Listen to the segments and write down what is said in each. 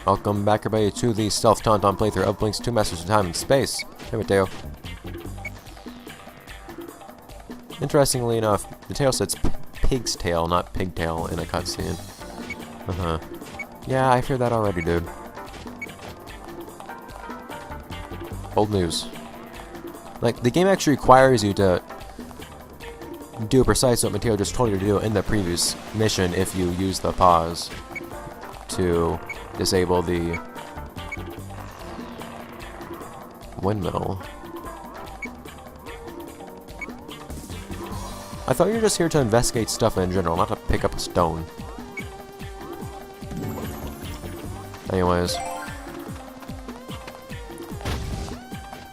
Welcome back, everybody, to the Stealth Tauntaun playthrough of BLiNX 2 Masters of Time and Space. Hey, Mateo. Interestingly enough, the tail says pig's tail, not pigtail, in a cutscene. Yeah, I feared that already, dude. Old news. Like, the game actually requires you to do precise what Mateo just told you to do in the previous mission if you use the pause to disable the windmill. I thought you were just here to investigate stuff in general, not to pick up a stone. Anyways.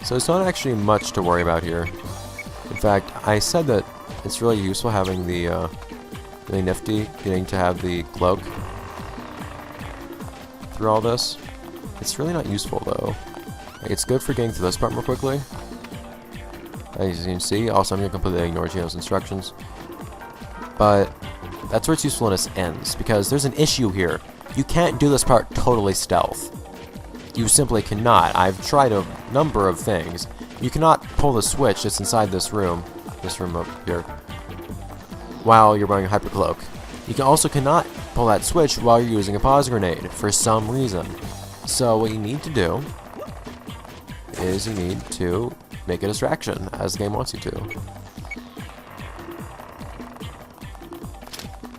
So there's not actually much to worry about here. In fact, I said that it's really useful having the, really nifty getting to have the cloak through all this. It's really not useful though. Like, it's good for getting through this part more quickly. As you can see, also I'm going to completely ignore Gino's instructions. But that's where its usefulness ends, because there's an issue here. You can't do this part totally stealth. You simply cannot. I've tried a number of things. You cannot pull the switch that's inside this room up here, while you're wearing a hypercloak. You also cannot pull that switch while you're using a pause grenade, for some reason. So what you need to do is you need to make a distraction, as the game wants you to.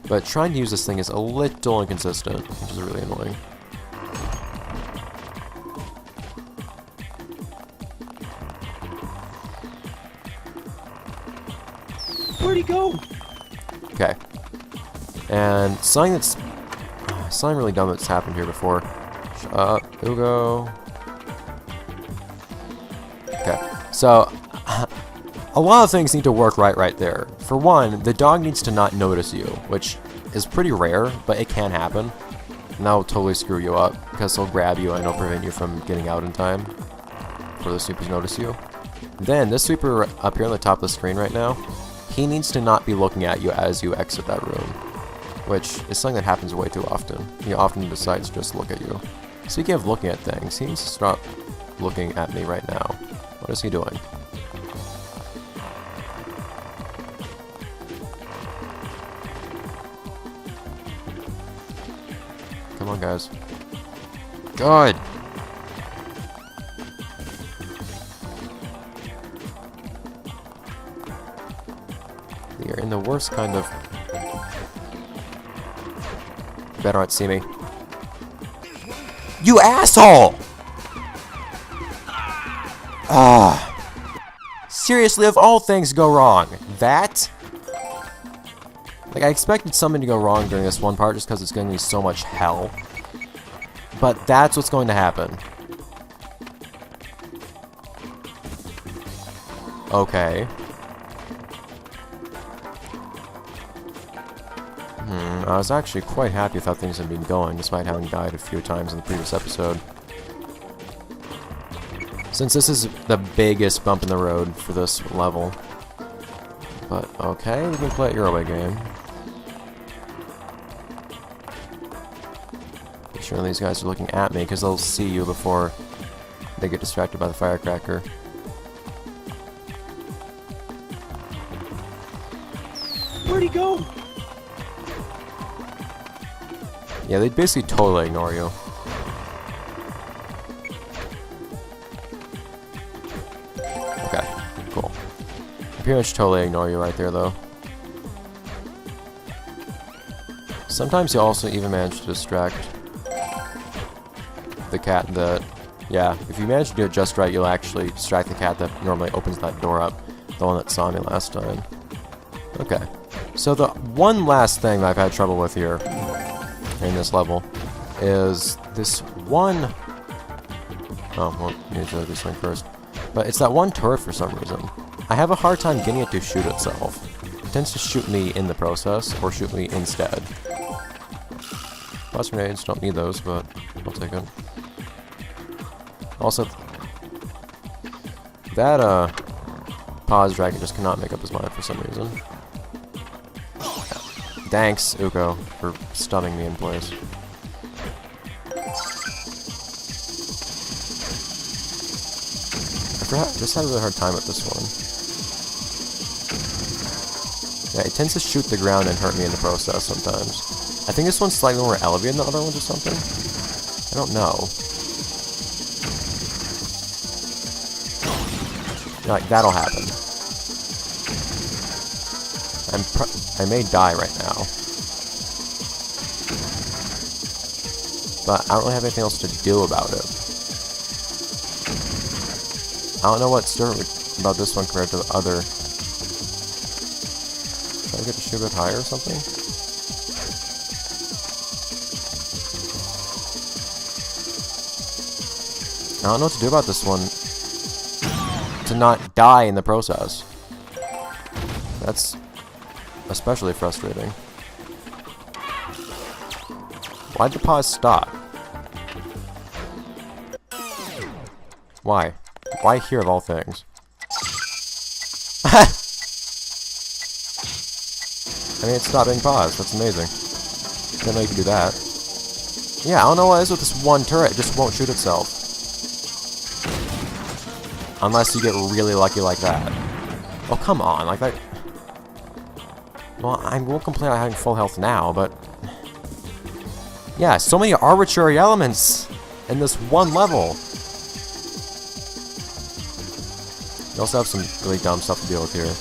But trying to use this thing is a little inconsistent, which is really annoying. Where'd he go? Okay. And something really dumb that's happened here before. Shut up, Hugo. Okay. So a lot of things need to work right there. For one, the dog needs to not notice you, which is pretty rare, but it can happen. And that'll totally screw you up, because he'll grab you and it'll prevent you from getting out in time before the sweepers notice you. Then, this sweeper up here on the top of the screen right now, he needs to not be looking at you as you exit that room, which is something that happens way too often. He often decides to just look at you. Speaking of looking at things, he needs to stop looking at me right now. What is he doing? Come on, guys. Good! You're in the worst kind of... You better not see me. You asshole! Seriously, of all things go wrong, that? Like, I expected something to go wrong during this one part just because it's going to be so much hell. But that's what's going to happen. Okay. I was actually quite happy with how things had been going, despite having died a few times in the previous episode. Since this is the biggest bump in the road for this level. But, okay, we can play it your way game. Make sure these guys are looking at me, because they'll see you before they get distracted by the firecracker. Where'd he go? Yeah, they'd basically totally ignore you. Okay, cool. They pretty much totally ignore you right there, though. Sometimes you also even manage to distract the cat that... Yeah, if you manage to do it just right, you'll actually distract the cat that normally opens that door up. The one that saw me last time. Okay. So the one last thing that I've had trouble with here in this level is this one... Oh, well, I need to do this thing first. But it's that one turret for some reason. I have a hard time getting it to shoot itself. It tends to shoot me in the process, or shoot me instead. Pause grenades, don't need those, but I'll take it. Also, that, pause dragon just cannot make up his mind for some reason. Thanks, Uko, for stunning me in place. just had a really hard time with this one. Yeah, it tends to shoot the ground and hurt me in the process sometimes. I think this one's slightly more elevated than the other ones or something. I don't know. Like, that'll happen. I may die right now. But I don't really have anything else to do about it. I don't know what's different about this one compared to the other. Should I get to shoot a bit higher or something? I don't know what to do about this one. To not die in the process. That's especially frustrating. Why'd the pause stop? Why? Why here of all things? I mean, it's stopping pause. That's amazing. Didn't know you could do that. Yeah, I don't know what it is with this one turret. It just won't shoot itself. Unless you get really lucky like that. Oh, come on. Like that... Well, I won't complain about having full health now, but... Yeah, so many arbitrary elements in this one level. You also have some really dumb stuff to deal with here.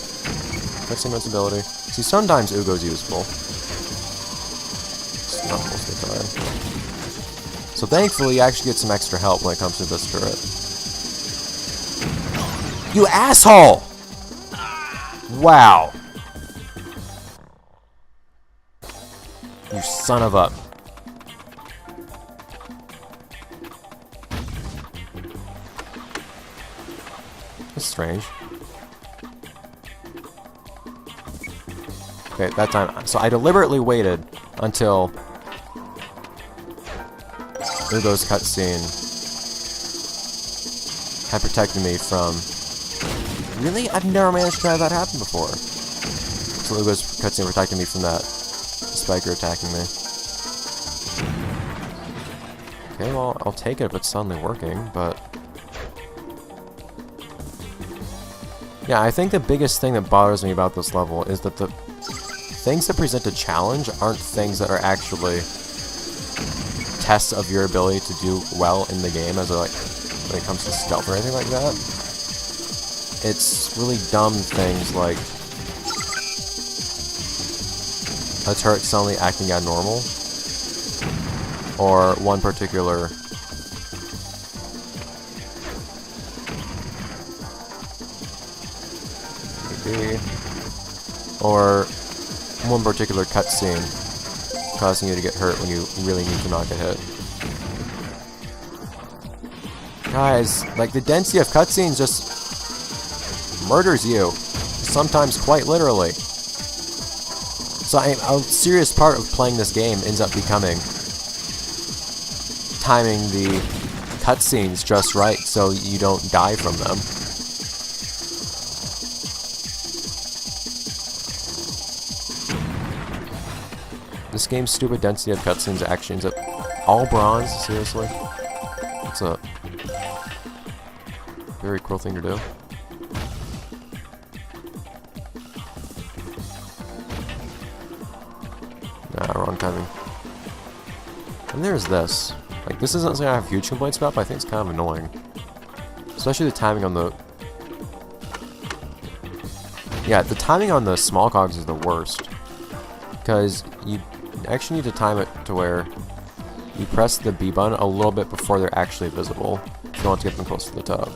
Fix invincibility. See, sometimes Ugo's useful. It's not most of the time. So thankfully, you actually get some extra help when it comes to this turret. You asshole! Wow. You son of a... That's strange. Okay, that time. So I deliberately waited until Ugo's cutscene had protected me from... Really? I've never managed to have that happen before. So Ugo's cutscene protected me from that spiker attacking me. Okay, well, I'll take it if it's suddenly working, but... Yeah, I think the biggest thing that bothers me about this level is that the things that present a challenge aren't things that are actually tests of your ability to do well in the game as a, like, when it comes to stealth or anything like that. It's really dumb things like a turret suddenly acting abnormal, or one particular cutscene causing you to get hurt when you really need to not get hit. Guys, like, the density of cutscenes just murders you, sometimes quite literally. So a serious part of playing this game ends up becoming timing the cutscenes just right so you don't die from them. This game's stupid density of cutscenes actually ends up all bronze, seriously? That's a very cruel thing to do. Nah, wrong timing. And there's this. Like, this isn't something I have huge complaints about, but I think it's kind of annoying. Especially the timing on the... Yeah, the timing on the small cogs is the worst. Because you actually need to time it to where you press the B button a little bit before they're actually visible if you want to get them close to the top.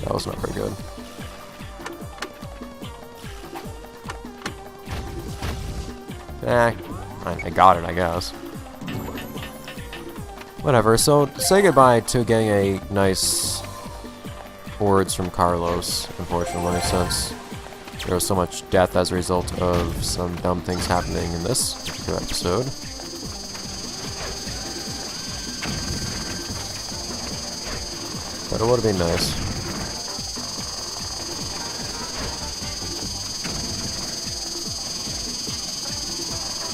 That was not very good. I got it, I guess. Whatever, so say goodbye to getting a nice words from Carlos, unfortunately, since there was so much death as a result of some dumb things happening in this particular episode. But it would have been nice.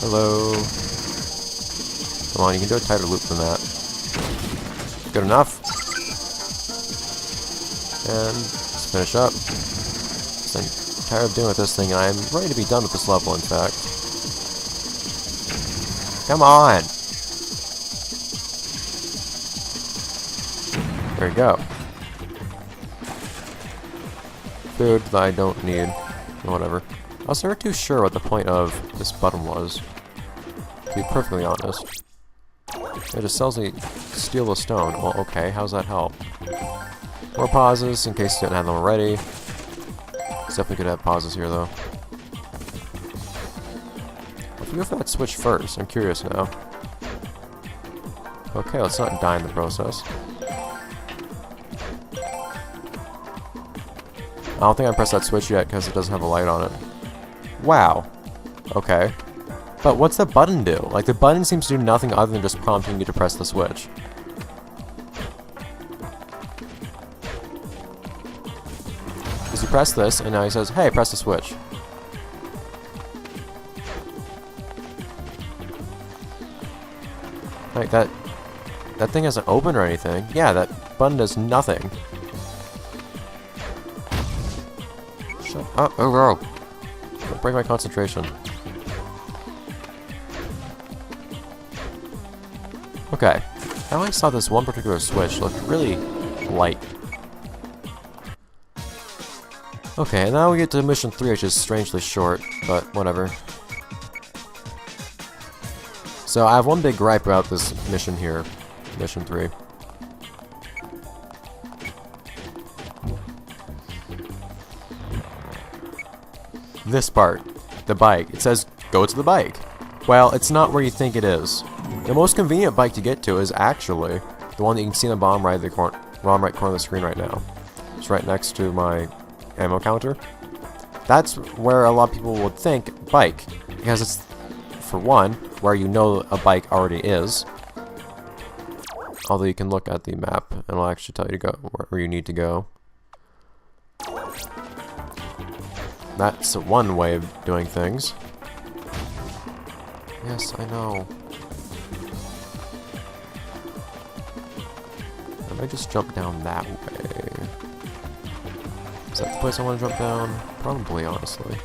Hello. Come on, you can do a tighter loop than that. Good enough. And let's finish up. I'm tired of dealing with this thing, and I'm ready to be done with this level, in fact. Come on! There we go. Food that I don't need. Whatever. I was never too sure what the point of this button was, to be perfectly honest. It just tells me steal a stone. Well, okay, how's that help? More pauses, in case you didn't have them already. Definitely could have pauses here, though. Let's go for that switch first. I'm curious now. Okay, let's not die in the process. I don't think I pressed that switch yet because it doesn't have a light on it. Wow. Okay. But what's the button do? Like, the button seems to do nothing other than just prompting you to press the switch. Because you press this, and now he says, hey, press the switch. Like, that thing hasn't opened or anything. Yeah, that button does nothing. Shut up. Oh, no. Don't break my concentration. Okay. I always saw this one particular switch looked really light. Okay, and now we get to mission 3, which is strangely short, but whatever. So I have one big gripe about this mission here. Mission 3. This part. The bike. It says, go to the bike. Well, it's not where you think it is. The most convenient bike to get to is actually the one that you can see in the bottom right corner of the screen right now. It's right next to my ammo counter. That's where a lot of people would think bike, because it's, for one, where you know a bike already is. Although you can look at the map and it'll actually tell you to go where you need to go. That's one way of doing things. Yes, I know. If I just jump down that way... Is that the place I want to jump down? Probably, honestly.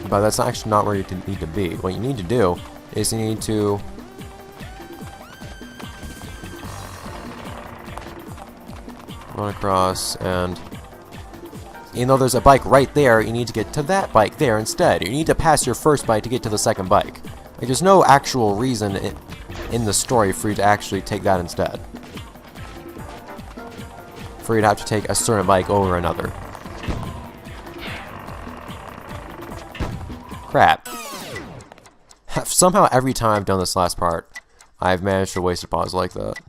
But that's actually not where you need to be. What you need to do is you need to... run across, and... even though there's a bike right there, you need to get to that bike there instead. You need to pass your first bike to get to the second bike. Like, there's no actual reason in the story for you to actually take that instead. For you to have to take a certain bike over another. Crap. Somehow every time I've done this last part, I've managed to waste a pause like that.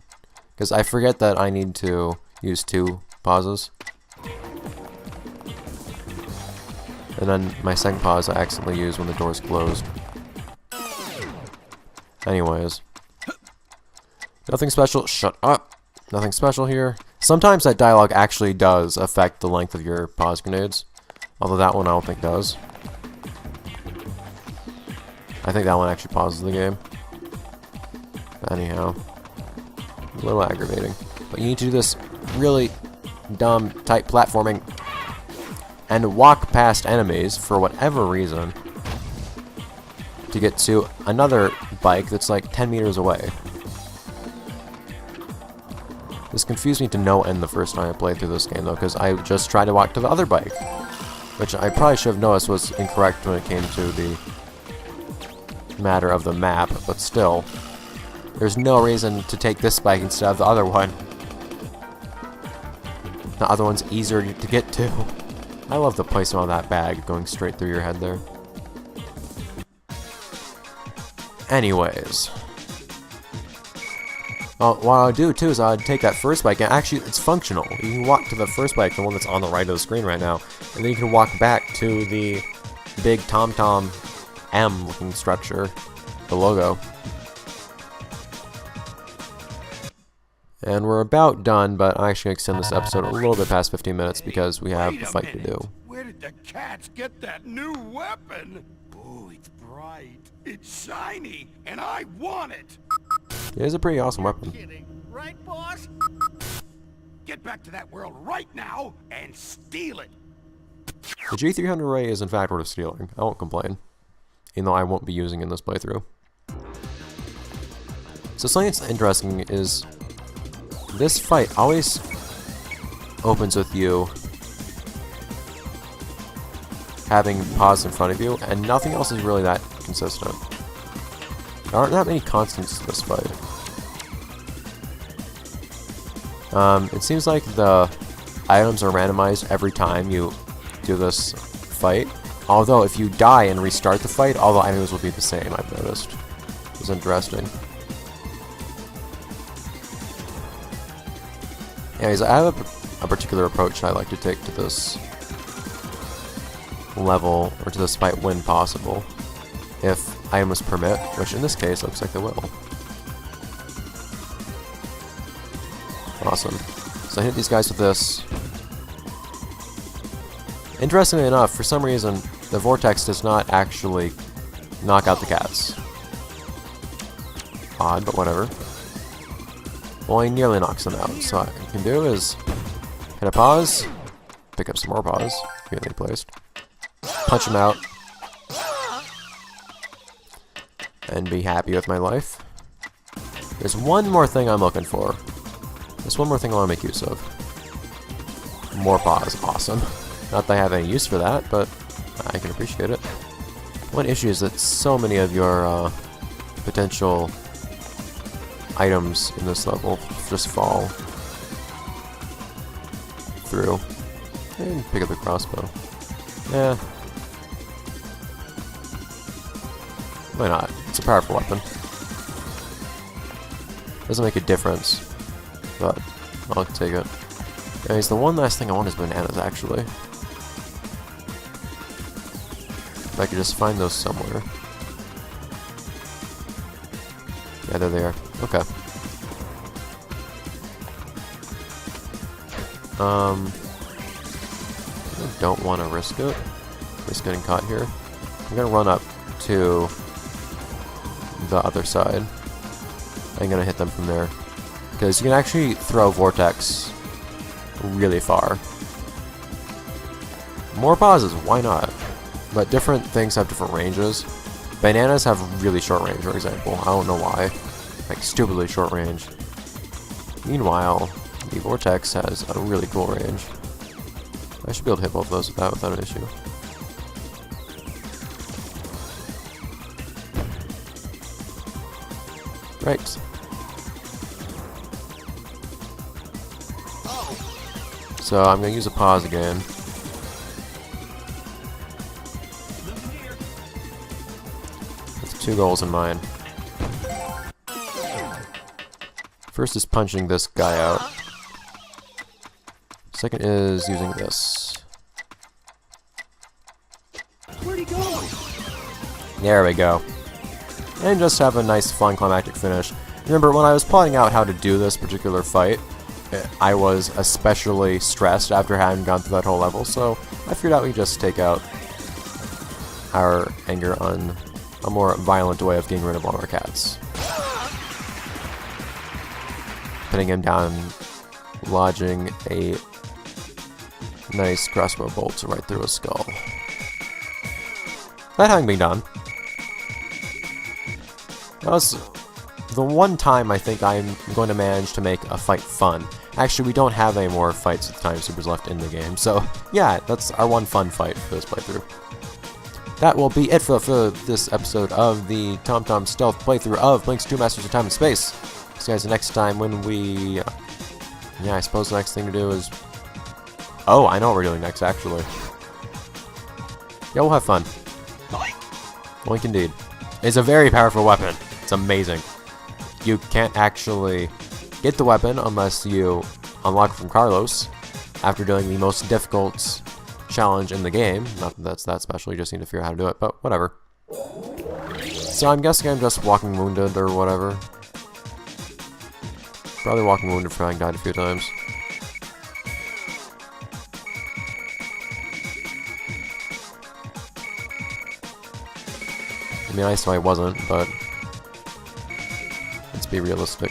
Because I forget that I need to use 2 pauses. And then my second pause I accidentally use when the door's closed. Anyways. Nothing special. Shut up. Nothing special here. Sometimes that dialogue actually does affect the length of your pause grenades. Although that one I don't think does. I think that one actually pauses the game. But anyhow. A little aggravating. But you need to do this really dumb type platforming and walk past enemies for whatever reason to get to another bike that's like 10 meters away. This confused me to no end the first time I played through this game though, because I just tried to walk to the other bike, which I probably should have noticed was incorrect when it came to the matter of the map, but still, there's no reason to take this bike instead of the other one. The other one's easier to get to. I love the placement on that bag going straight through your head there. Anyways. Well, what I'll do too is I'll take that first bike, and actually it's functional. You can walk to the first bike, the one that's on the right of the screen right now, and then you can walk back to the big TomTom M looking structure, the logo. And we're about done, but I'm actually going to extend this episode a little bit past 15 minutes because we have a fight to do. Where did the cats get that new weapon? Oh, it's bright. It's shiny, and I want it. It is a pretty awesome weapon. Kidding, right, boss? Get back to that world right now and steal it. The G300 ray is in fact worth stealing. I won't complain, even though I won't be using in this playthrough. So something that's interesting is this fight always opens with you having pause in front of you, and nothing else is really that consistent. There aren't that many constants to this fight. It seems like the items are randomized every time you do this fight. Although if you die and restart the fight, all the items will be the same, I've noticed. It's interesting. Anyways, I have a particular approach I like to take to this level, or to this fight when possible. If items permit, which in this case looks like they will. Awesome. So I hit these guys with this. Interestingly enough, for some reason, the vortex does not actually knock out the cats. Odd, but whatever. Well, he nearly knocks them out. So what I can do is hit a pause, pick up some more pause, conveniently placed, punch him out, and be happy with my life. There's one more thing I'm looking for. There's one more thing I want to make use of. More pause. Awesome. Not that I have any use for that, but I can appreciate it. One issue is that so many of your potential items in this level just fall through. And pick up the crossbow. Yeah. Why not? It's a powerful weapon. Doesn't make a difference, but I'll take it. Anyways, the one last thing I want is bananas, actually. If I could just find those somewhere. Yeah, there they are. Okay. I don't want to risk it. Risk getting caught here. I'm gonna run up to the other side. I'm gonna hit them from there. Because you can actually throw vortex really far. More pauses, why not? But different things have different ranges. Bananas have really short range, for example. I don't know why. Like, stupidly short range. Meanwhile, the vortex has a really cool range. I should be able to hit both of those with that without an issue. Right. So I'm going to use a pause again. With 2 goals in mind. First is punching this guy out. Second is using this. Where'd he go? There we go. And just have a nice, fun, climactic finish. Remember, when I was plotting out how to do this particular fight, I was especially stressed after having gone through that whole level, so I figured out we just take out our anger on a more violent way of getting rid of one of our cats. Putting him down, lodging a nice crossbow bolt right through his skull. That having been done, that was the one time I think I'm going to manage to make a fight fun. Actually, we don't have any more fights with time supers left in the game, so yeah, that's our one fun fight for this playthrough. That will be it for this episode of the TomTom Stealth playthrough of BLiNX 2 Masters of Time and Space. See you guys next time when we... yeah, I suppose the next thing to do is... oh, I know what we're doing next, actually. Yeah, we'll have fun. Blink indeed. It's a very powerful weapon. It's amazing. You can't actually get the weapon unless you unlock it from Carlos after doing the most difficult challenge in the game. Not that that's that special, you just need to figure out how to do it, but whatever. So I'm guessing I'm just walking wounded or whatever. Probably walking wounded for having died a few times. It'd be nice if I wasn't, but let's be realistic.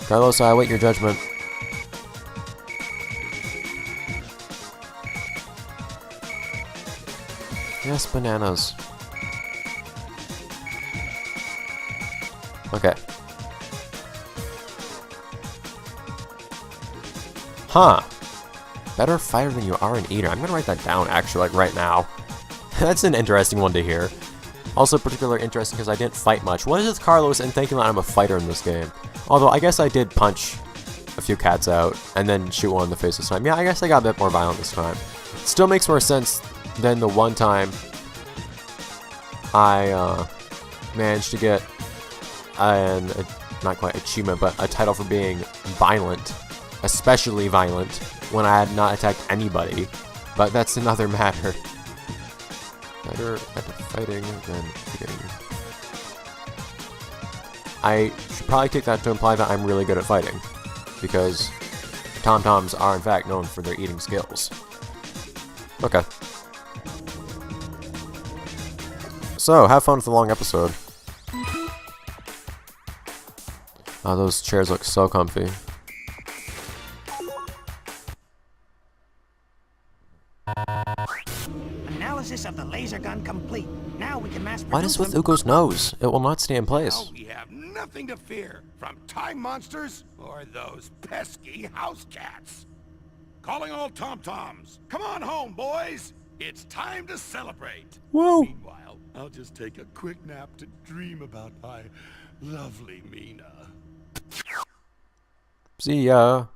Carlos, I await your judgment. Yes, bananas. Okay. Huh. Better fighter than you are an eater. I'm gonna write that down, actually, like right now. That's an interesting one to hear. Also particularly interesting because I didn't fight much. What is with Carlos and thinking that I'm a fighter in this game? Although, I guess I did punch a few cats out and then shoot one in the face this time. Yeah, I guess I got a bit more violent this time. Still makes more sense than the one time I managed to get not quite achievement, but a title for being violent, especially violent, when I had not attacked anybody. But that's another matter. Better at fighting than eating. I should probably take that to imply that I'm really good at fighting, because Tom-Toms are in fact known for their eating skills. Okay. So, have fun with the long episode. Oh, those chairs look so comfy. Analysis of the laser gun complete. Now we can mass produce What is with them. Ugo's nose? It will not stay in place. Now we have nothing to fear from time monsters or those pesky house cats. Calling all Tom-Toms. Come on home, boys. It's time to celebrate. Whoa! Meanwhile, I'll just take a quick nap to dream about my lovely Mina. See ya.